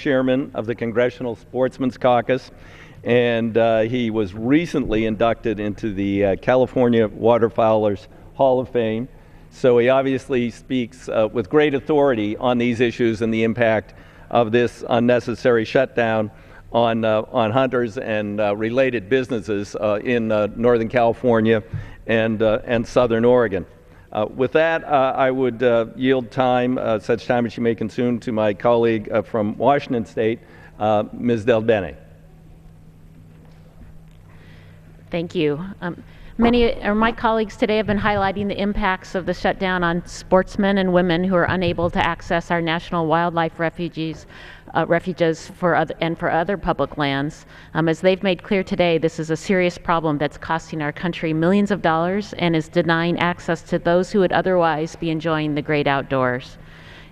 chairman of the Congressional Sportsmen's Caucus, and he was recently inducted into the California Waterfowlers Hall of Fame. So he obviously speaks with great authority on these issues and the impact of this unnecessary shutdown on hunters and related businesses in Northern California and Southern Oregon. With that, I would yield time, such time as you may consume, to my colleague from Washington State, Ms. DelBene. Thank you. Many of my colleagues today have been highlighting the impacts of the shutdown on sportsmen and women who are unable to access our national wildlife refuges for other public lands. As they've made clear today, this is a serious problem that's costing our country millions of dollars and is denying access to those who would otherwise be enjoying the great outdoors.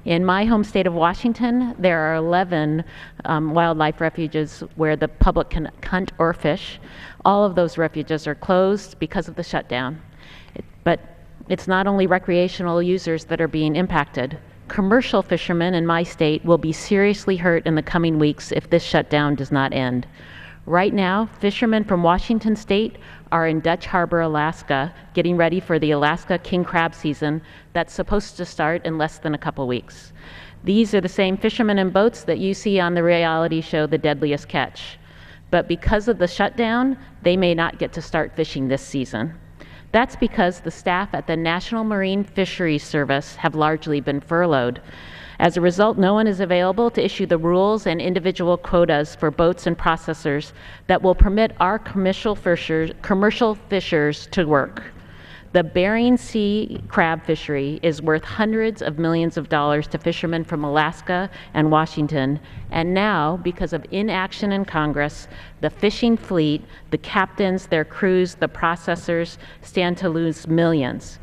In my home state of Washington, there are 11 wildlife refuges where the public can hunt or fish. All of those refuges are closed because of the shutdown. But it's not only recreational users that are being impacted. Commercial fishermen in my state will be seriously hurt in the coming weeks if this shutdown does not end. Right now, fishermen from Washington State are in Dutch Harbor, Alaska, getting ready for the Alaska king crab season that's supposed to start in less than a couple weeks. These are the same fishermen and boats that you see on the reality show The Deadliest Catch. But because of the shutdown, they may not get to start fishing this season. That's because the staff at the National Marine Fisheries Service have largely been furloughed. As a result, no one is available to issue the rules and individual quotas for boats and processors that will permit our commercial fishers to work. The Bering Sea crab fishery is worth hundreds of millions of dollars to fishermen from Alaska and Washington, and now, because of inaction in Congress, the fishing fleet, the captains, their crews, the processors stand to lose millions.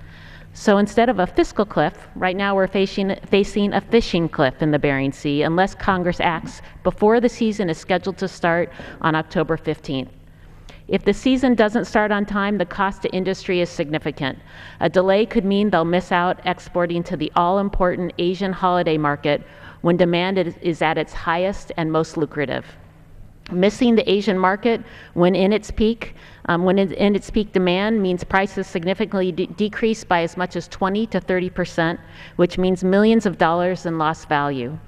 So instead of a fiscal cliff, right now we're facing a fishing cliff in the Bering Sea unless Congress acts before the season is scheduled to start on October 15th. If the season doesn't start on time, the cost to industry is significant. A delay could mean they'll miss out exporting to the all-important Asian holiday market when demand is at its highest and most lucrative. Missing the Asian market when in its peak demand means prices significantly decrease by as much as 20 to 30%, which means millions of dollars in lost value.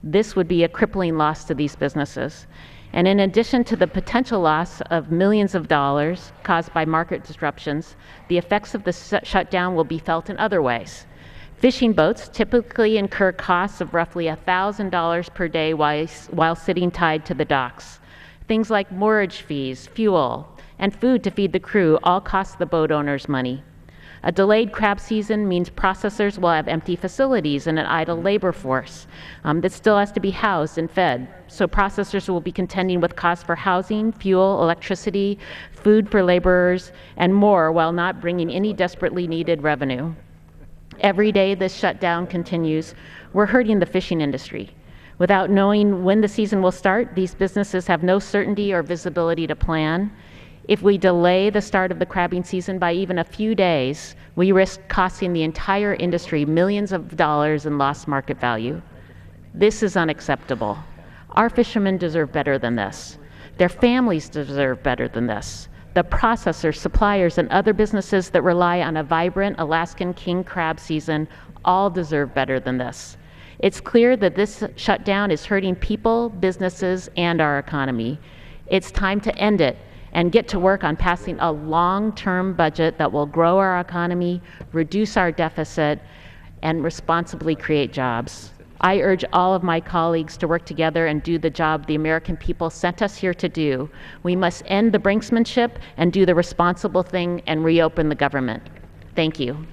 This would be a crippling loss to these businesses. And in addition to the potential loss of millions of dollars caused by market disruptions, the effects of the shutdown will be felt in other ways. Fishing boats typically incur costs of roughly $1,000 per day while sitting tied to the docks. Things like moorage fees, fuel, and food to feed the crew all cost the boat owners money. A delayed crab season means processors will have empty facilities and an idle labor force that still has to be housed and fed. So processors will be contending with costs for housing, fuel, electricity, food for laborers, and more while not bringing any desperately needed revenue. Every day this shutdown continues, we're hurting the fishing industry. Without knowing when the season will start, these businesses have no certainty or visibility to plan. If we delay the start of the crabbing season by even a few days, we risk costing the entire industry millions of dollars in lost market value. This is unacceptable. Our fishermen deserve better than this. Their families deserve better than this. The processors, suppliers, and other businesses that rely on a vibrant Alaskan king crab season all deserve better than this. It's clear that this shutdown is hurting people, businesses, and our economy. It's time to end it and get to work on passing a long-term budget that will grow our economy, reduce our deficit, and responsibly create jobs. I urge all of my colleagues to work together and do the job the American people sent us here to do. We must end the brinksmanship and do the responsible thing and reopen the government. Thank you.